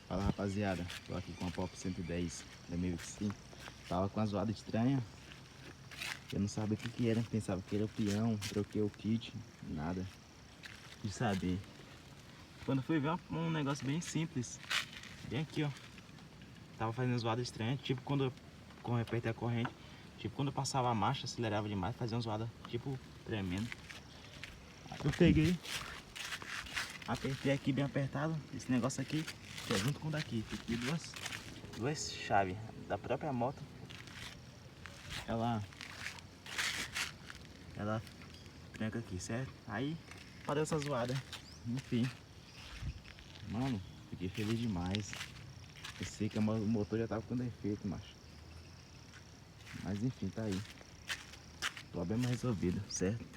Fala rapaziada, tô aqui com a Pop 110 2025. Tava com uma zoada estranha. Eu não sabia o que que era, pensava que era o peão, troquei o kit, nada de saber. Quando fui ver um negócio bem simples, bem aqui ó, tava fazendo zoada estranha, tipo quando eu apertei a corrente, tipo quando eu passava a marcha, acelerava demais, fazia uma zoada tipo tremendo. Aí eu peguei, apertei aqui bem apertado, esse negócio aqui, que é junto com o daqui, tem aqui duas chaves da própria moto. Ela tranca aqui, certo? Aí parou essa zoada. Enfim, mano, fiquei feliz demais. Eu sei que o motor já tava com defeito, macho. Mas enfim, tá aí. Problema resolvido, certo?